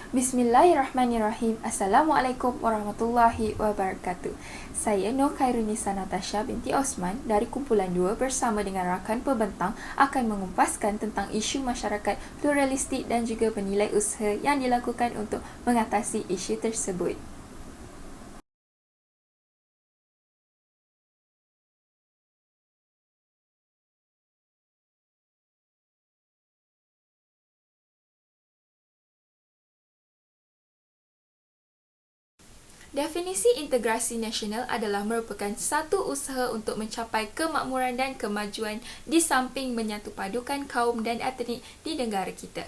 Bismillahirrahmanirrahim. Assalamualaikum warahmatullahi wabarakatuh. Saya Nur Khairunisa Natasha binti Osman dari Kumpulan 2 bersama dengan rakan pembentang akan mengupaskan tentang isu masyarakat pluralistik dan juga penilai usaha yang dilakukan untuk mengatasi isu tersebut. Definisi integrasi nasional adalah merupakan satu usaha untuk mencapai kemakmuran dan kemajuan di samping menyatu padukan kaum dan etnik di negara kita.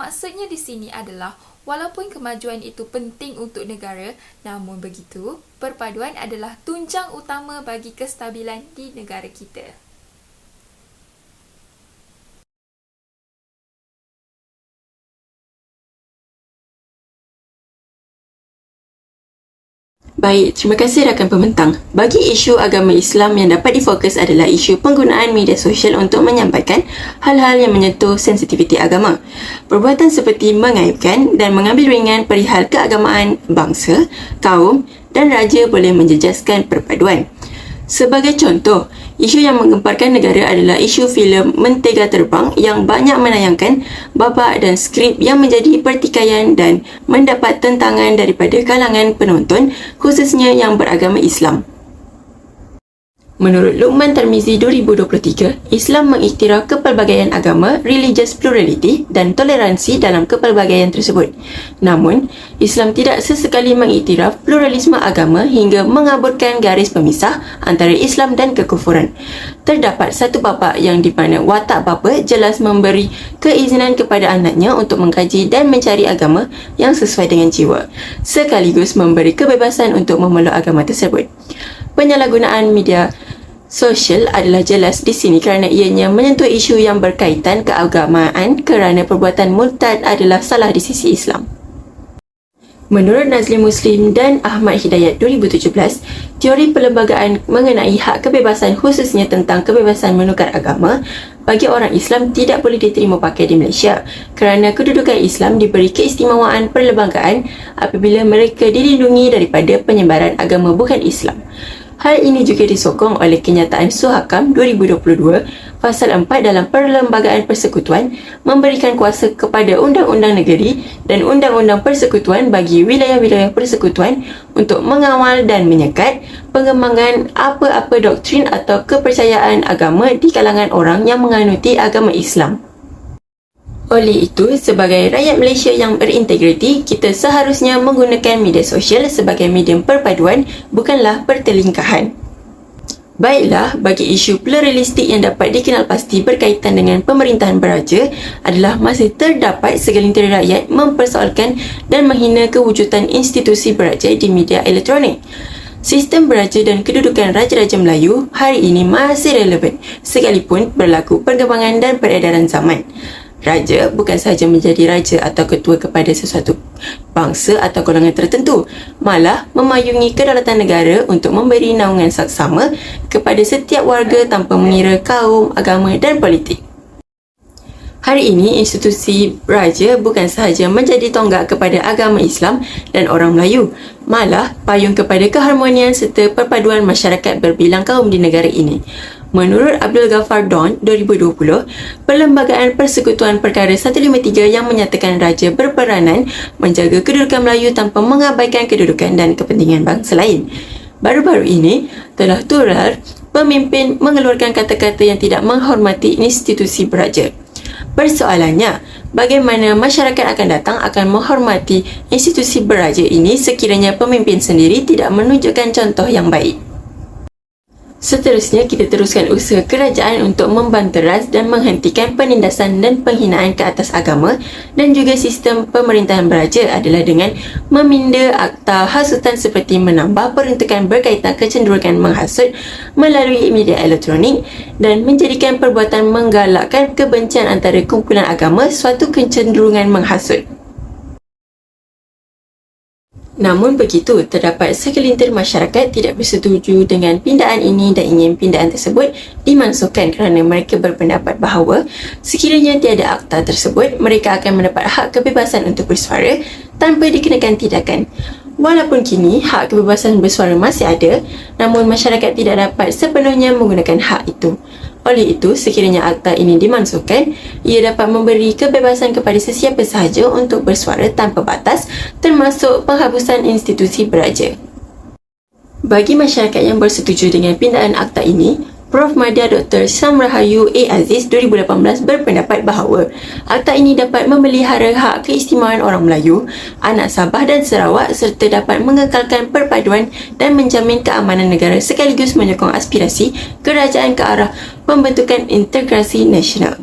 Maksudnya di sini adalah walaupun kemajuan itu penting untuk negara, namun begitu, perpaduan adalah tunjang utama bagi kestabilan di negara kita. Baik, terima kasih rakan pembentang. Bagi isu agama Islam yang dapat difokus adalah isu penggunaan media sosial untuk menyampaikan hal-hal yang menyentuh sensitiviti agama. Perbuatan seperti mengaibkan dan mengambil ringan perihal keagamaan bangsa, kaum dan raja boleh menjejaskan perpaduan. Sebagai contoh, isu yang menggemparkan negara adalah isu filem Mentega Terbang yang banyak menayangkan babak dan skrip yang menjadi pertikaian dan mendapat tentangan daripada kalangan penonton, khususnya yang beragama Islam. Menurut Luqman Tarmizi 2023, Islam mengiktiraf kepelbagaian agama, religious plurality dan toleransi dalam kepelbagaian tersebut. Namun, Islam tidak sesekali mengiktiraf pluralisme agama hingga mengaburkan garis pemisah antara Islam dan kekufuran. Terdapat satu bapa yang di mana watak bapa jelas memberi keizinan kepada anaknya untuk mengkaji dan mencari agama yang sesuai dengan jiwa, sekaligus memberi kebebasan untuk memeluk agama tersebut. Penyalahgunaan media sosial adalah jelas di sini kerana ianya menyentuh isu yang berkaitan keagamaan kerana perbuatan murtad adalah salah di sisi Islam. Menurut Nazli Muslim dan Ahmad Hidayat 2017, teori perlembagaan mengenai hak kebebasan khususnya tentang kebebasan menukar agama bagi orang Islam tidak boleh diterima pakai di Malaysia kerana kedudukan Islam diberi keistimewaan perlembagaan apabila mereka dilindungi daripada penyebaran agama bukan Islam. Hal ini juga disokong oleh kenyataan Suhakam 2022 Pasal 4 dalam Perlembagaan Persekutuan memberikan kuasa kepada Undang-Undang Negeri dan Undang-Undang Persekutuan bagi wilayah-wilayah persekutuan untuk mengawal dan menyekat pengembangan apa-apa doktrin atau kepercayaan agama di kalangan orang yang menganuti agama Islam. Oleh itu, sebagai rakyat Malaysia yang berintegriti, kita seharusnya menggunakan media sosial sebagai medium perpaduan, bukanlah pertelingkahan. Baiklah, bagi isu pluralistik yang dapat dikenal pasti berkaitan dengan pemerintahan beraja adalah masih terdapat segelintir rakyat mempersoalkan dan menghina kewujudan institusi beraja di media elektronik. Sistem beraja dan kedudukan Raja-Raja Melayu hari ini masih relevan sekalipun berlaku perkembangan dan peredaran zaman. Raja bukan sahaja menjadi raja atau ketua kepada sesuatu bangsa atau golongan tertentu, malah memayungi kedaulatan negara untuk memberi naungan saksama kepada setiap warga tanpa mengira kaum, agama dan politik. Hari ini, institusi raja bukan sahaja menjadi tonggak kepada agama Islam dan orang Melayu, malah payung kepada keharmonian serta perpaduan masyarakat berbilang kaum di negara ini. Menurut Abdul Ghaffar Don 2020, Perlembagaan Persekutuan Perkara 153 yang menyatakan raja berperanan menjaga kedudukan Melayu tanpa mengabaikan kedudukan dan kepentingan bangsa lain. Baru-baru ini, telah tular pemimpin mengeluarkan kata-kata yang tidak menghormati institusi beraja. Persoalannya, bagaimana masyarakat akan datang akan menghormati institusi beraja ini sekiranya pemimpin sendiri tidak menunjukkan contoh yang baik. Seterusnya, kita teruskan usaha kerajaan untuk membanteras dan menghentikan penindasan dan penghinaan ke atas agama dan juga sistem pemerintahan beraja adalah dengan meminda akta hasutan seperti menambah peruntukan berkaitan kecenderungan menghasut melalui media elektronik dan menjadikan perbuatan menggalakkan kebencian antara kumpulan agama suatu kecenderungan menghasut. Namun begitu, terdapat segelintir masyarakat tidak bersetuju dengan pindaan ini dan ingin pindaan tersebut dimansuhkan kerana mereka berpendapat bahawa sekiranya tiada akta tersebut, mereka akan mendapat hak kebebasan untuk bersuara tanpa dikenakan tindakan. Walaupun kini hak kebebasan bersuara masih ada, namun masyarakat tidak dapat sepenuhnya menggunakan hak itu. Oleh itu, sekiranya akta ini dimansuhkan, ia dapat memberi kebebasan kepada sesiapa sahaja untuk bersuara tanpa batas, termasuk penghapusan institusi beraja. Bagi masyarakat yang bersetuju dengan pindaan akta ini, Prof. Madya Dr. Samrahayu A. Aziz 2018 berpendapat bahawa akta ini dapat memelihara hak keistimewaan orang Melayu, anak Sabah dan Sarawak serta dapat mengekalkan perpaduan dan menjamin keamanan negara sekaligus menyokong aspirasi kerajaan ke arah pembentukan integrasi nasional.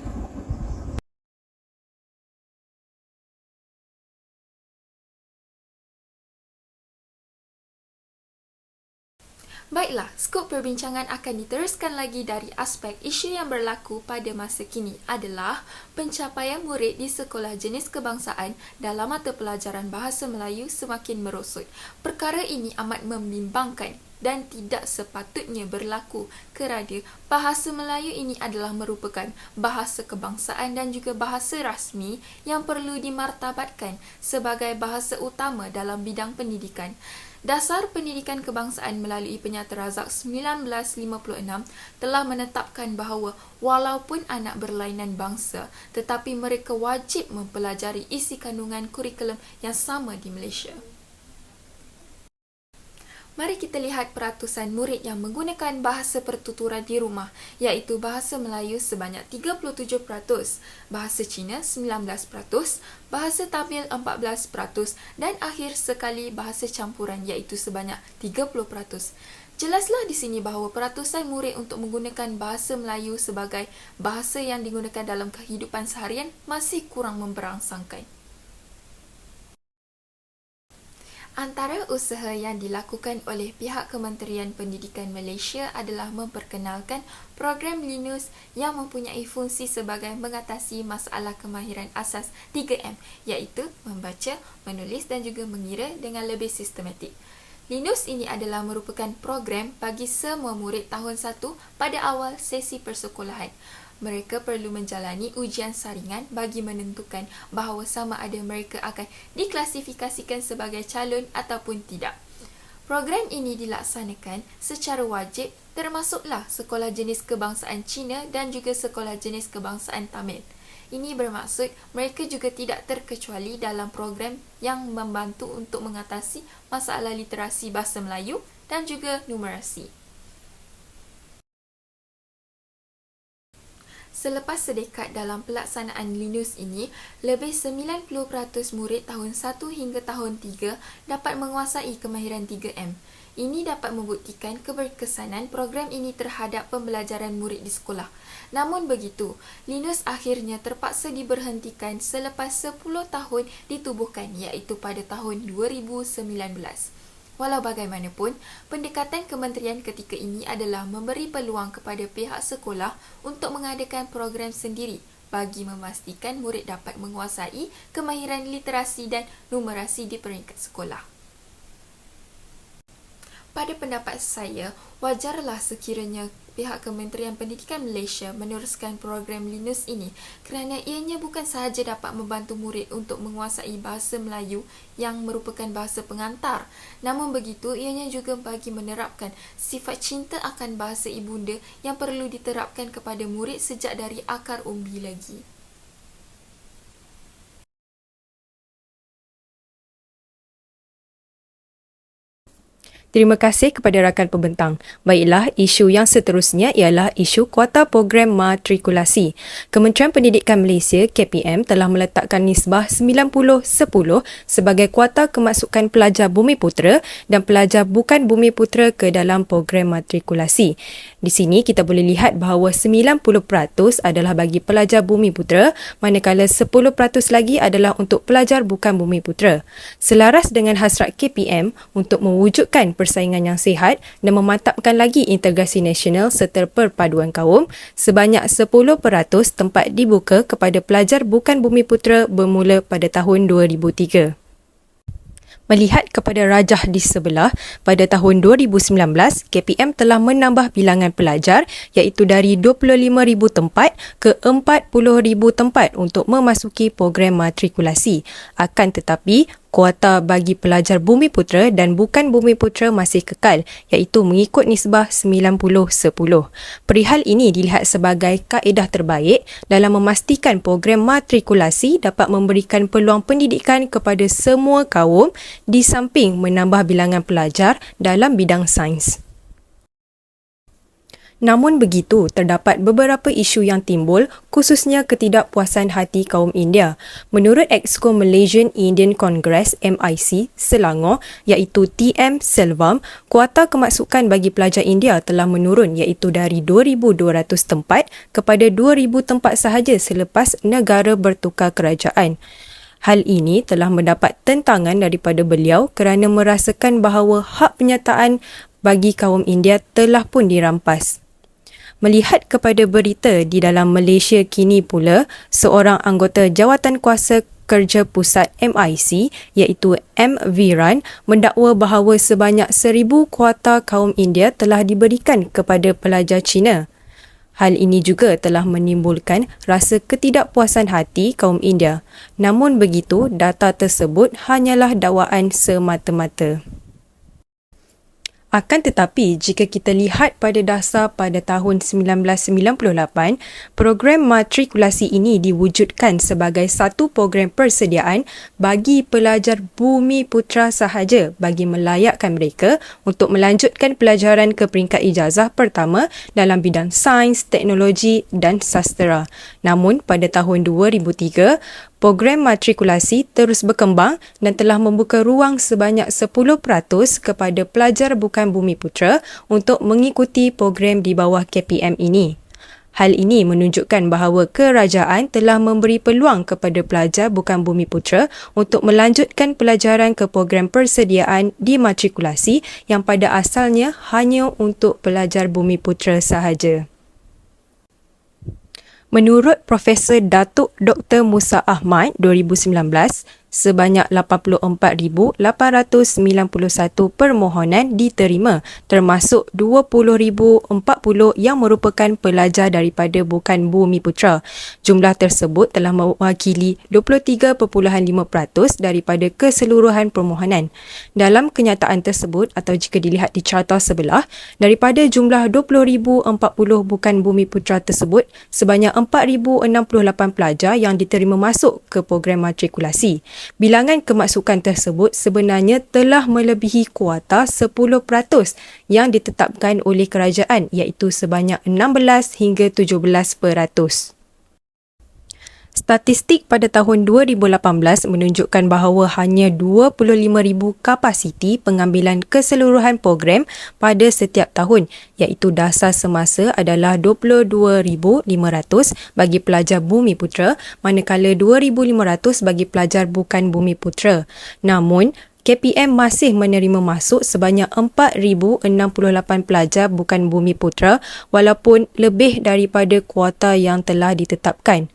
Baiklah, skop perbincangan akan diteruskan lagi dari aspek isu yang berlaku pada masa kini adalah pencapaian murid di sekolah jenis kebangsaan dalam mata pelajaran Bahasa Melayu semakin merosot. Perkara ini amat membimbangkan dan tidak sepatutnya berlaku kerana Bahasa Melayu ini adalah merupakan bahasa kebangsaan dan juga bahasa rasmi yang perlu dimartabatkan sebagai bahasa utama dalam bidang pendidikan. Dasar Pendidikan Kebangsaan melalui Penyata Razak 1956 telah menetapkan bahawa walaupun anak berlainan bangsa, tetapi mereka wajib mempelajari isi kandungan kurikulum yang sama di Malaysia. Mari kita lihat peratusan murid yang menggunakan bahasa pertuturan di rumah, iaitu Bahasa Melayu sebanyak 37%, Bahasa Cina 19%, Bahasa Tamil 14% dan akhir sekali Bahasa Campuran iaitu sebanyak 30%. Jelaslah di sini bahawa peratusan murid untuk menggunakan Bahasa Melayu sebagai bahasa yang digunakan dalam kehidupan seharian masih kurang memberangsangkan. Antara usaha yang dilakukan oleh pihak Kementerian Pendidikan Malaysia adalah memperkenalkan program Linus yang mempunyai fungsi sebagai mengatasi masalah kemahiran asas 3M, iaitu membaca, menulis dan juga mengira dengan lebih sistematik. Linus ini adalah merupakan program bagi semua murid tahun 1 pada awal sesi persekolahan. Mereka perlu menjalani ujian saringan bagi menentukan bahawa sama ada mereka akan diklasifikasikan sebagai calon ataupun tidak. Program ini dilaksanakan secara wajib termasuklah sekolah jenis kebangsaan Cina dan juga sekolah jenis kebangsaan Tamil. Ini bermaksud mereka juga tidak terkecuali dalam program yang membantu untuk mengatasi masalah literasi bahasa Melayu dan juga numerasi. Selepas sedekat dalam pelaksanaan Linus ini, lebih 90% murid tahun 1 hingga tahun 3 dapat menguasai kemahiran 3M. Ini dapat membuktikan keberkesanan program ini terhadap pembelajaran murid di sekolah. Namun begitu, Linus akhirnya terpaksa diberhentikan selepas 10 tahun ditubuhkan iaitu pada tahun 2019. Walau bagaimanapun, pendekatan kementerian ketika ini adalah memberi peluang kepada pihak sekolah untuk mengadakan program sendiri bagi memastikan murid dapat menguasai kemahiran literasi dan numerasi di peringkat sekolah. Pada pendapat saya, wajarlah sekiranya pihak Kementerian Pendidikan Malaysia meneruskan program Linus ini kerana ianya bukan sahaja dapat membantu murid untuk menguasai bahasa Melayu yang merupakan bahasa pengantar, namun begitu ianya juga bagi menerapkan sifat cinta akan bahasa ibunda yang perlu diterapkan kepada murid sejak dari akar umbi lagi. Terima kasih kepada rakan pembentang. Baiklah, isu yang seterusnya ialah isu kuota program matrikulasi. Kementerian Pendidikan Malaysia KPM telah meletakkan nisbah 90-10 sebagai kuota kemasukan pelajar Bumiputera dan pelajar bukan Bumiputera ke dalam program matrikulasi. Di sini kita boleh lihat bahawa 90% adalah bagi pelajar Bumiputera, manakala 10% lagi adalah untuk pelajar bukan Bumiputera. Selaras dengan hasrat KPM untuk mewujudkan persaingan yang sihat dan memantapkan lagi integrasi nasional serta perpaduan kaum, sebanyak 10% tempat dibuka kepada pelajar bukan Bumiputera bermula pada tahun 2003. Melihat kepada rajah di sebelah, pada tahun 2019, KPM telah menambah bilangan pelajar iaitu dari 25,000 tempat ke 40,000 tempat untuk memasuki program matrikulasi. Akan tetapi, kuota bagi pelajar Bumiputera dan bukan Bumiputera masih kekal, iaitu mengikut nisbah 90-10. Perihal ini dilihat sebagai kaedah terbaik dalam memastikan program matrikulasi dapat memberikan peluang pendidikan kepada semua kaum di samping menambah bilangan pelajar dalam bidang sains. Namun begitu, terdapat beberapa isu yang timbul, khususnya ketidakpuasan hati kaum India. Menurut Exco Malaysian Indian Congress MIC Selangor iaitu TM Selvam, kuota kemasukan bagi pelajar India telah menurun iaitu dari 2,200 tempat kepada 2,000 tempat sahaja selepas negara bertukar kerajaan. Hal ini telah mendapat tentangan daripada beliau kerana merasakan bahawa hak penyataan bagi kaum India telah pun dirampas. Melihat kepada berita di dalam Malaysia kini pula, seorang anggota Jawatankuasa Kerja Pusat MIC iaitu M. Viran mendakwa bahawa sebanyak 1,000 kuota kaum India telah diberikan kepada pelajar Cina. Hal ini juga telah menimbulkan rasa ketidakpuasan hati kaum India. Namun begitu, data tersebut hanyalah dakwaan semata-mata. Akan tetapi, jika kita lihat pada dasar pada tahun 1998, program matrikulasi ini diwujudkan sebagai satu program persediaan bagi pelajar Bumiputera sahaja bagi melayakkan mereka untuk melanjutkan pelajaran ke peringkat ijazah pertama dalam bidang sains, teknologi dan sastera. Namun, pada tahun 2003, program matrikulasi terus berkembang dan telah membuka ruang sebanyak 10% kepada pelajar bukan Bumiputera untuk mengikuti program di bawah KPM ini. Hal ini menunjukkan bahawa kerajaan telah memberi peluang kepada pelajar bukan Bumiputera untuk melanjutkan pelajaran ke program persediaan dimatrikulasi yang pada asalnya hanya untuk pelajar Bumiputera sahaja. Menurut Profesor Datuk Dr. Musa Ahmad 2019, sebanyak 84,891 permohonan diterima termasuk 20,040 yang merupakan pelajar daripada bukan Bumiputera. Jumlah tersebut telah mewakili 23.5% daripada keseluruhan permohonan. Dalam kenyataan tersebut atau jika dilihat di carta sebelah, daripada jumlah 20,040 bukan Bumiputera tersebut, sebanyak 4,068 pelajar yang diterima masuk ke program matrikulasi. Bilangan kemasukan tersebut sebenarnya telah melebihi kuota 10% yang ditetapkan oleh kerajaan iaitu sebanyak 16 hingga 17%. Statistik pada tahun 2018 menunjukkan bahawa hanya 25,000 kapasiti pengambilan keseluruhan program pada setiap tahun iaitu dasar semasa adalah 22,500 bagi pelajar Bumiputera manakala 2,500 bagi pelajar bukan Bumiputera. Namun, KPM masih menerima masuk sebanyak 4,068 pelajar bukan Bumiputera walaupun lebih daripada kuota yang telah ditetapkan.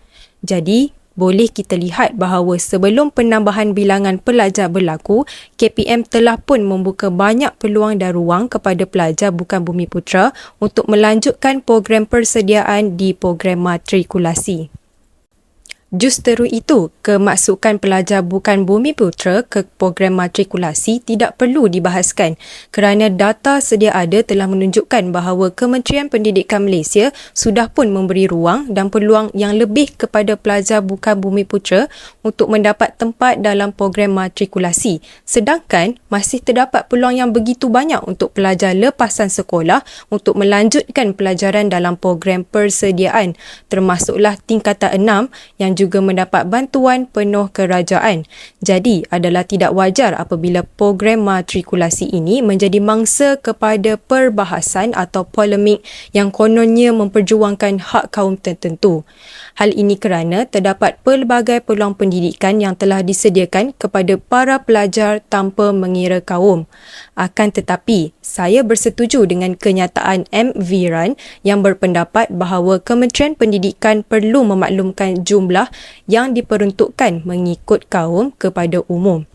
Jadi, boleh kita lihat bahawa sebelum penambahan bilangan pelajar berlaku, KPM telah pun membuka banyak peluang dan ruang kepada pelajar bukan Bumiputera untuk melanjutkan program persediaan di program matrikulasi. Justeru itu, kemasukan pelajar bukan Bumiputera ke program matrikulasi tidak perlu dibahaskan kerana data sedia ada telah menunjukkan bahawa Kementerian Pendidikan Malaysia sudah pun memberi ruang dan peluang yang lebih kepada pelajar bukan Bumiputera untuk mendapat tempat dalam program matrikulasi. Sedangkan masih terdapat peluang yang begitu banyak untuk pelajar lepasan sekolah untuk melanjutkan pelajaran dalam program persediaan termasuklah tingkatan 6 yang juga mendapat bantuan penuh kerajaan. Jadi, adalah tidak wajar apabila program matrikulasi ini menjadi mangsa kepada perbahasan atau polemik yang kononnya memperjuangkan hak kaum tertentu. Hal ini kerana terdapat pelbagai peluang pendidikan yang telah disediakan kepada para pelajar tanpa mengira kaum. Akan tetapi, saya bersetuju dengan kenyataan M. Viran yang berpendapat bahawa Kementerian Pendidikan perlu memaklumkan jumlah yang diperuntukkan mengikut kaum kepada umum.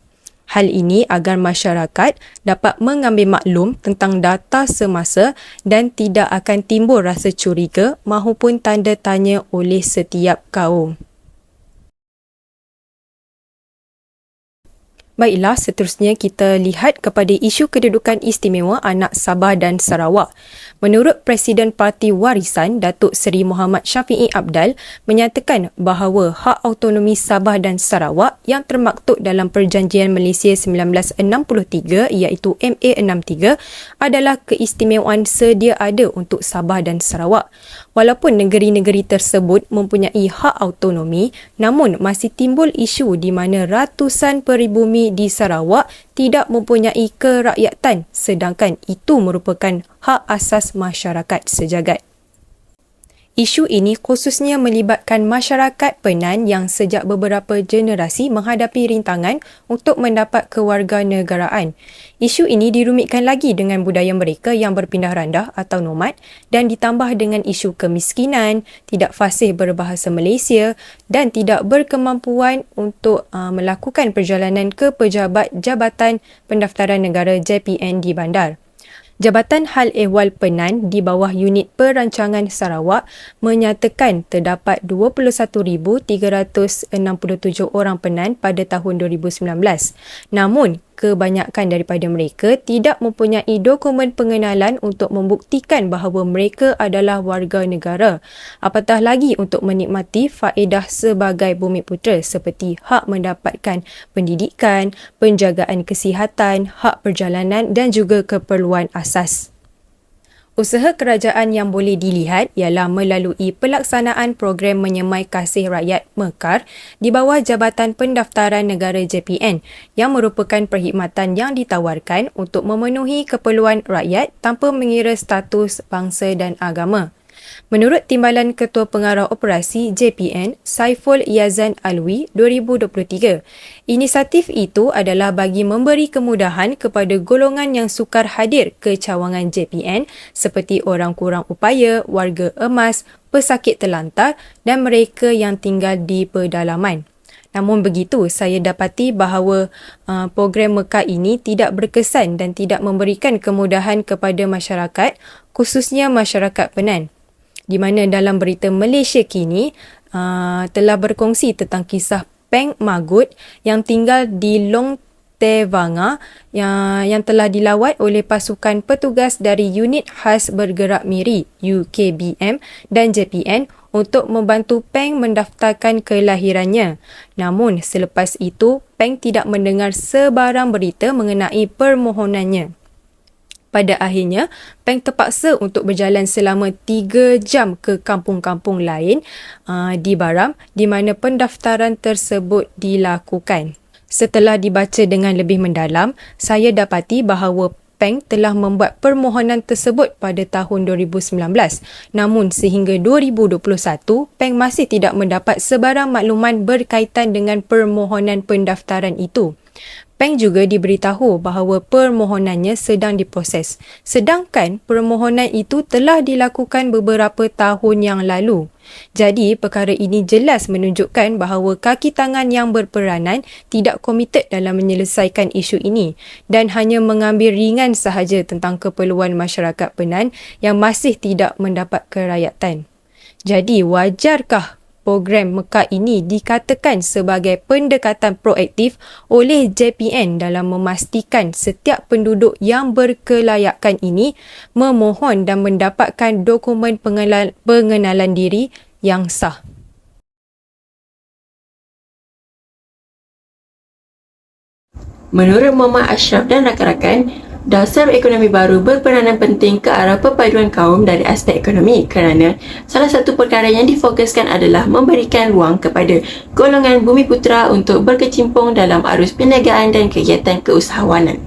Hal ini agar masyarakat dapat mengambil maklum tentang data semasa dan tidak akan timbul rasa curiga mahupun tanda tanya oleh setiap kaum. Baiklah, seterusnya kita lihat kepada isu kedudukan istimewa anak Sabah dan Sarawak. Menurut Presiden Parti Warisan, Datuk Seri Muhammad Syafiee Apdal menyatakan bahawa hak autonomi Sabah dan Sarawak yang termaktub dalam Perjanjian Malaysia 1963 iaitu MA63 adalah keistimewaan sedia ada untuk Sabah dan Sarawak. Walaupun negeri-negeri tersebut mempunyai hak autonomi, namun masih timbul isu di mana ratusan peribumi di Sarawak tidak mempunyai kerakyatan sedangkan itu merupakan hak asas masyarakat sejagat. Isu ini khususnya melibatkan masyarakat Penan yang sejak beberapa generasi menghadapi rintangan untuk mendapat kewarganegaraan. Isu ini dirumitkan lagi dengan budaya mereka yang berpindah randah atau nomad dan ditambah dengan isu kemiskinan, tidak fasih berbahasa Malaysia dan tidak berkemampuan untuk melakukan perjalanan ke pejabat Jabatan Pendaftaran Negara JPN di bandar. Jabatan Hal Ehwal Penan di bawah Unit Perancangan Sarawak menyatakan terdapat 21,367 orang Penan pada tahun 2019. Namun, kebanyakan daripada mereka tidak mempunyai dokumen pengenalan untuk membuktikan bahawa mereka adalah warga negara. Apatah lagi untuk menikmati faedah sebagai bumiputera seperti hak mendapatkan pendidikan, penjagaan kesihatan, hak perjalanan dan juga keperluan asas. Usaha kerajaan yang boleh dilihat ialah melalui pelaksanaan program Menyemai Kasih Rakyat Mekar di bawah Jabatan Pendaftaran Negara JPN yang merupakan perkhidmatan yang ditawarkan untuk memenuhi keperluan rakyat tanpa mengira status bangsa dan agama. Menurut Timbalan Ketua Pengarah Operasi JPN, Saiful Yazan Alwi 2023, inisiatif itu adalah bagi memberi kemudahan kepada golongan yang sukar hadir ke cawangan JPN seperti orang kurang upaya, warga emas, pesakit terlantar dan mereka yang tinggal di pedalaman. Namun begitu, saya dapati bahawa program Mekar ini tidak berkesan dan tidak memberikan kemudahan kepada masyarakat, khususnya masyarakat Penan. Di mana dalam berita Malaysia Kini telah berkongsi tentang kisah Peng Magut yang tinggal di Long Tevanga yang telah dilawat oleh pasukan petugas dari Unit Khas Bergerak Miri UKBM dan JPN untuk membantu Peng mendaftarkan kelahirannya. Namun selepas itu Peng tidak mendengar sebarang berita mengenai permohonannya. Pada akhirnya, Peng terpaksa untuk berjalan selama 3 jam ke kampung-kampung lain di Baram di mana pendaftaran tersebut dilakukan. Setelah dibaca dengan lebih mendalam, saya dapati bahawa Peng telah membuat permohonan tersebut pada tahun 2019. Namun sehingga 2021, Peng masih tidak mendapat sebarang maklumat berkaitan dengan permohonan pendaftaran itu. Peng juga diberitahu bahawa permohonannya sedang diproses, sedangkan permohonan itu telah dilakukan beberapa tahun yang lalu. Jadi, perkara ini jelas menunjukkan bahawa kaki tangan yang berperanan tidak komited dalam menyelesaikan isu ini dan hanya mengambil ringan sahaja tentang keperluan masyarakat Penan yang masih tidak mendapat kerakyatan. Jadi, wajarkah program Mekar ini dikatakan sebagai pendekatan proaktif oleh JPN dalam memastikan setiap penduduk yang berkelayakan ini memohon dan mendapatkan dokumen pengenalan diri yang sah. Menurut Muhammad Ashraf dan rakan-rakan, dasar ekonomi baru berperanan penting ke arah perpaduan kaum dari aspek ekonomi kerana salah satu perkara yang difokuskan adalah memberikan ruang kepada golongan bumiputera untuk berkecimpung dalam arus perniagaan dan kegiatan keusahawanan.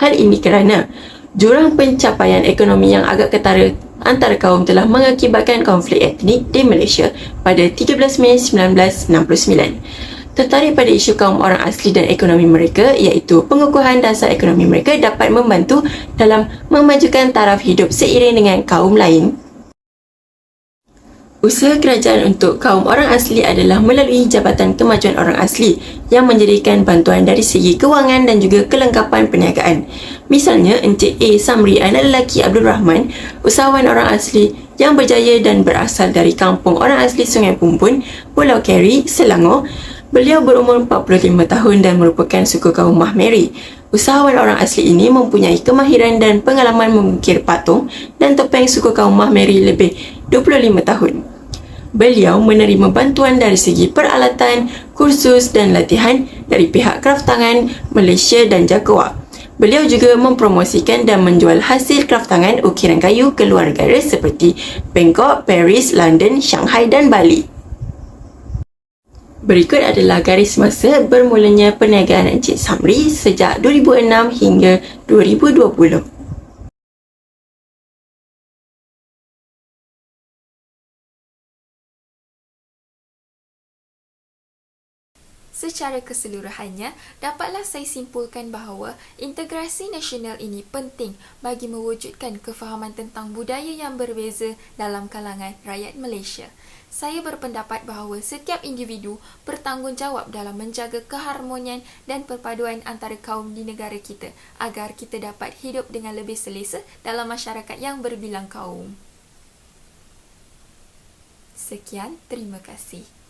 Hal ini kerana jurang pencapaian ekonomi yang agak ketara antara kaum telah mengakibatkan konflik etnik di Malaysia pada 13 Mei 1969. Tertarik pada isu kaum orang asli dan ekonomi mereka iaitu pengukuhan dasar ekonomi mereka dapat membantu dalam memajukan taraf hidup seiring dengan kaum lain. Usaha kerajaan untuk kaum orang asli adalah melalui Jabatan Kemajuan Orang Asli yang menjadikan bantuan dari segi kewangan dan juga kelengkapan perniagaan. Misalnya, Encik A. Samri, anak lelaki Abdul Rahman, usahawan orang asli yang berjaya dan berasal dari kampung orang asli Sungai Pumpun, Pulau Keri, Selangor, Beliau berumur 45 tahun dan merupakan suku kaum Mahmeri. Usahawan orang asli ini mempunyai kemahiran dan pengalaman mengukir patung dan topeng suku kaum Mahmeri lebih 25 tahun. Beliau menerima bantuan dari segi peralatan, kursus dan latihan dari pihak kraftangan Malaysia dan Jaguar. Beliau juga mempromosikan dan menjual hasil kraftangan ukiran kayu ke luar negara seperti Bangkok, Paris, London, Shanghai dan Bali. Berikut adalah garis masa bermulanya perniagaan Encik Samri sejak 2006 hingga 2020. Secara keseluruhannya, dapatlah saya simpulkan bahawa integrasi nasional ini penting bagi mewujudkan kefahaman tentang budaya yang berbeza dalam kalangan rakyat Malaysia. Saya berpendapat bahawa setiap individu bertanggungjawab dalam menjaga keharmonian dan perpaduan antara kaum di negara kita agar kita dapat hidup dengan lebih selesa dalam masyarakat yang berbilang kaum. Sekian, terima kasih.